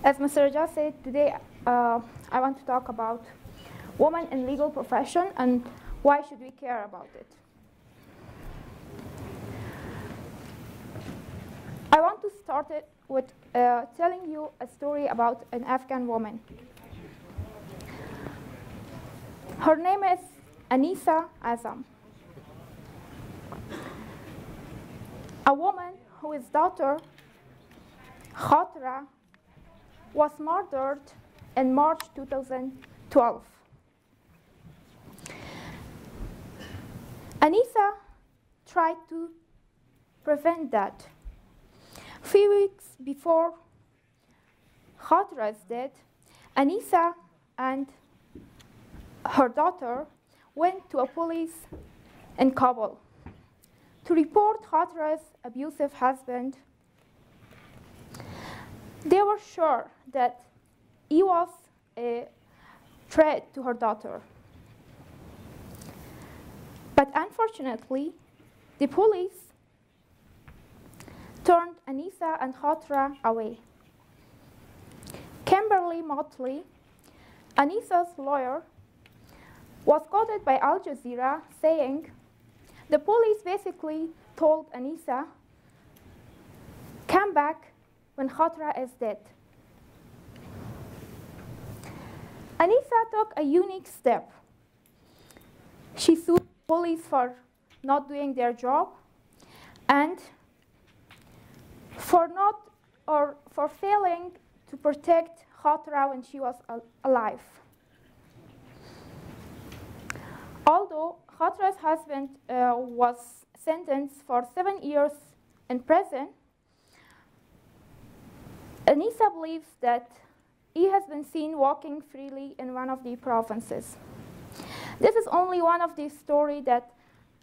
As Mr. Raja said, today I want to talk about women in legal profession and why should we care about it. I want to start it with telling you a story about an Afghan woman. Her name is Anisa Azam, a woman whose daughter, Khatra, was murdered in March 2012. Anisa tried to prevent that. A few weeks before Khatra's death, Anisa and her daughter went to a police in Kabul to report Khatra's abusive husband. They were sure that he was a threat to her daughter. But unfortunately, the police turned Anisa and Khatra away. Kimberly Motley, Anisa's lawyer, was quoted by Al Jazeera saying, the police basically told Anisa, come back when Khatra is dead. Anisa took a unique step. She sued police for not doing their job and for failing to protect Khatra when she was alive. Although Khatra's husband was sentenced for 7 years in prison, Anisa believes that he has been seen walking freely in one of the provinces. This is only one of the stories that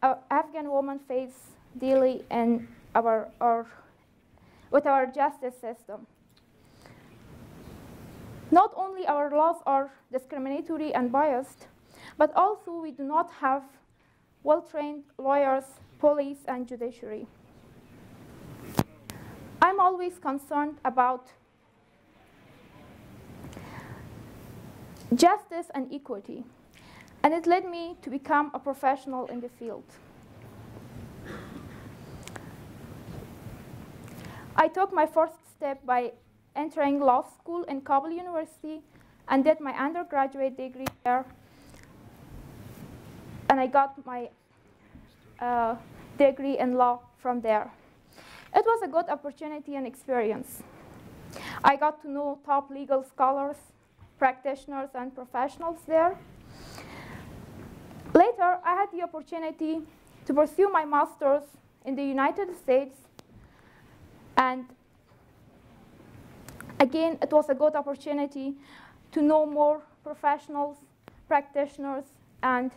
Afghan women face daily in with our justice system. Not only our laws are discriminatory and biased, but also we do not have well-trained lawyers, police, and judiciary. I'm always concerned about justice and equity, and it led me to become a professional in the field. I took my first step by entering law school in Kabul University and did my undergraduate degree there, and I got my degree in law from there. It was a good opportunity and experience. I got to know top legal scholars, practitioners, and professionals there. Later, I had the opportunity to pursue my master's in the United States, and again, it was a good opportunity to know more professionals, practitioners, and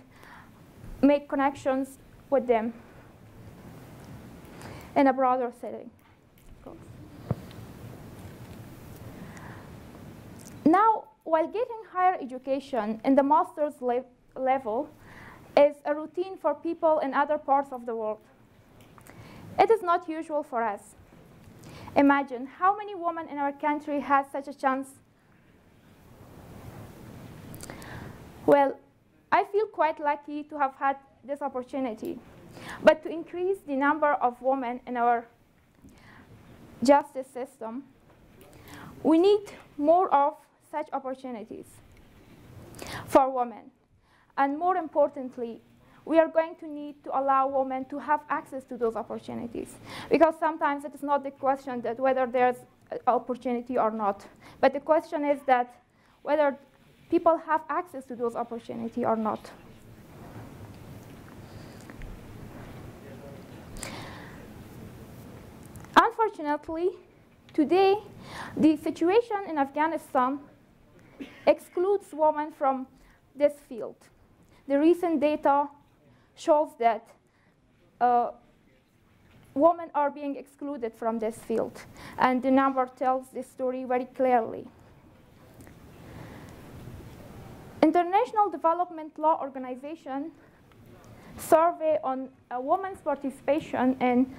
make connections with them in a broader setting. Now, while getting higher education in the master's level is a routine for people in other parts of the world, it is not usual for us. Imagine how many women in our country has such a chance. Well, I feel quite lucky to have had this opportunity. But to increase the number of women in our justice system, we need more of such opportunities for women. And more importantly, we are going to need to allow women to have access to those opportunities. Because sometimes it is not the question that whether there's an opportunity or not, but the question is that whether people have access to those opportunities or not. Unfortunately, today, the situation in Afghanistan excludes women from this field. The recent data shows that women are being excluded from this field, and the number tells this story very clearly. International Development Law Organization survey on women's participation in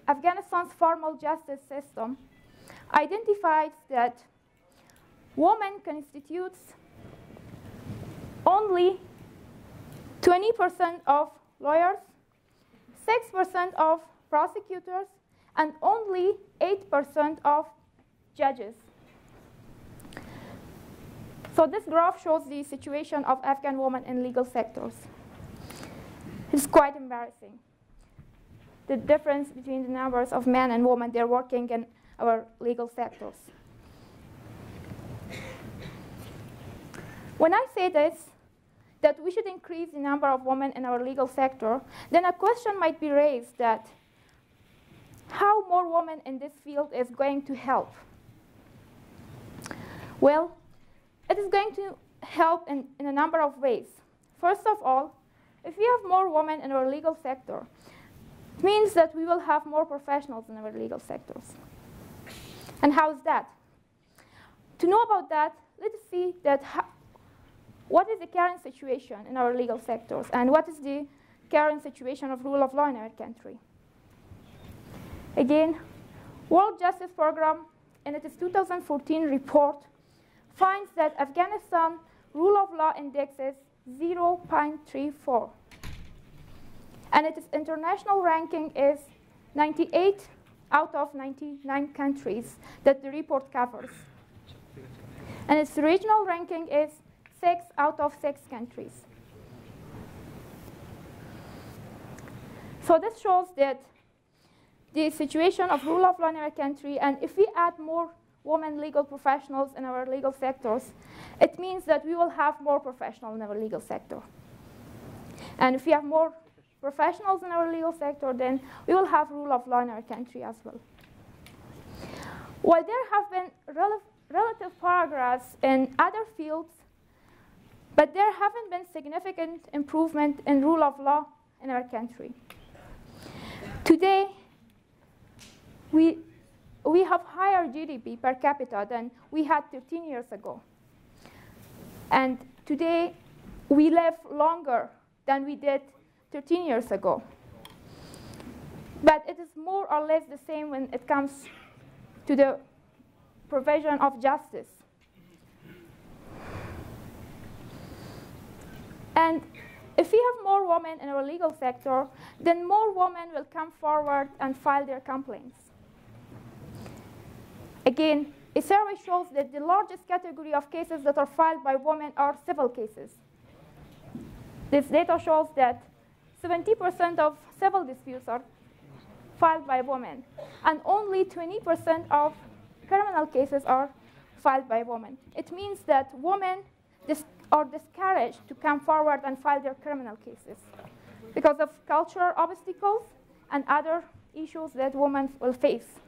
Afghanistan's formal justice system identifies that women constitutes only 20% of lawyers, 6% of prosecutors, and only 8% of judges. So this graph shows the situation of Afghan women in legal sectors. It's quite embarrassing, the difference between the numbers of men and women they're working in our legal sectors. When I say this, that we should increase the number of women in our legal sector, then a question might be raised that how more women in this field is going to help? Well, it is going to help in a number of ways. First of all, if we have more women in our legal sector, it means that we will have more professionals in our legal sectors. And how is that? To know about that, let's see that what is the current situation in our legal sectors and what is the current situation of rule of law in our country. Again, World Justice Program in its 2014 report finds that Afghanistan rule of law index is 0.34. And its international ranking is 98 out of 99 countries that the report covers. And its regional ranking is 6 out of 6 countries. So this shows that the situation of rule of law in our country, and if we add more women legal professionals in our legal sectors, it means that we will have more professionals in our legal sector. And if we have more professionals in our legal sector, then we will have rule of law in our country as well. While there have been relative progress in other fields, but there haven't been significant improvement in rule of law in our country. Today, we have higher GDP per capita than we had 13 years ago. And today, we live longer than we did 13 years ago. But it is more or less the same when it comes to the provision of justice. And if we have more women in our legal sector, then more women will come forward and file their complaints. Again, a survey shows that the largest category of cases that are filed by women are civil cases. This data shows that 70% of civil disputes are filed by women, and only 20% of criminal cases are filed by women. It means that women are discouraged to come forward and file their criminal cases because of cultural obstacles and other issues that women will face.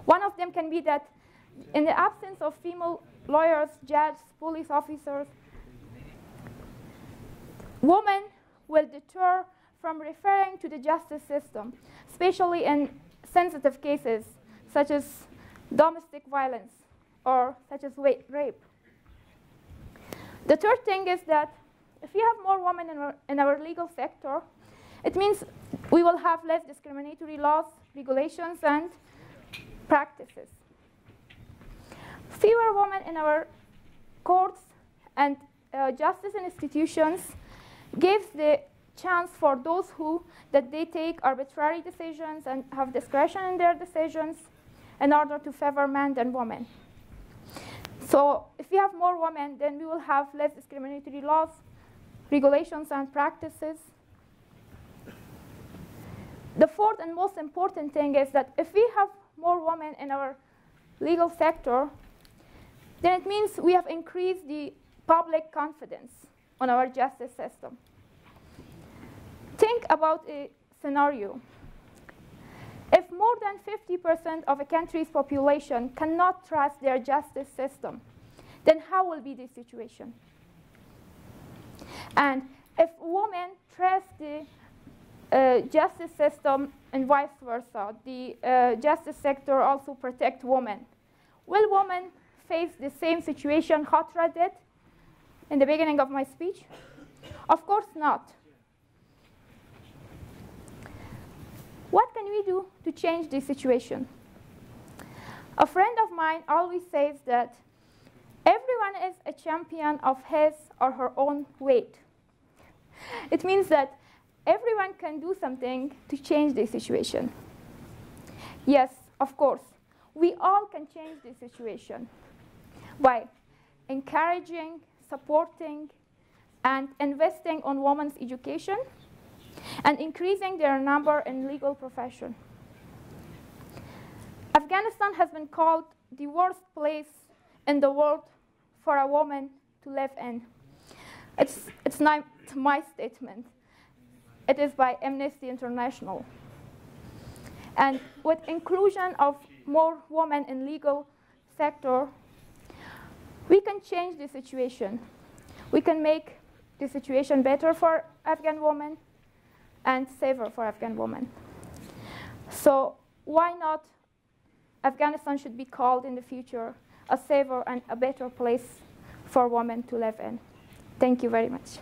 One of them can be that in the absence of female lawyers, judges, police officers, women will deter from referring to the justice system, especially in sensitive cases such as domestic violence or such as rape. The third thing is that if we have more women in our legal sector, it means we will have less discriminatory laws, regulations, and practices. Fewer women in our courts and justice institutions gives the chance for those that they take arbitrary decisions and have discretion in their decisions in order to favor men than women. So if we have more women, then we will have less discriminatory laws, regulations, and practices. The fourth and most important thing is that if we have more women in our legal sector, then it means we have increased the public confidence on our justice system. Think about a scenario. If more than 50% of a country's population cannot trust their justice system, then how will be the situation? And if women trust the justice system and vice versa, the justice sector also protect women, will women face the same situation Khatra did in the beginning of my speech? Of course not. What can we do to change this situation? A friend of mine always says that everyone is a champion of his or her own weight. It means that everyone can do something to change the situation. Yes, of course, we all can change the situation by encouraging, supporting, and investing on women's education and increasing their number in legal profession. Afghanistan has been called the worst place in the world for a woman to live in. It's not my statement. It is by Amnesty International. And with inclusion of more women in legal sector, we can change the situation. We can make the situation better for Afghan women and safer for Afghan women. So why not Afghanistan should be called in the future a safer and a better place for women to live in. Thank you very much.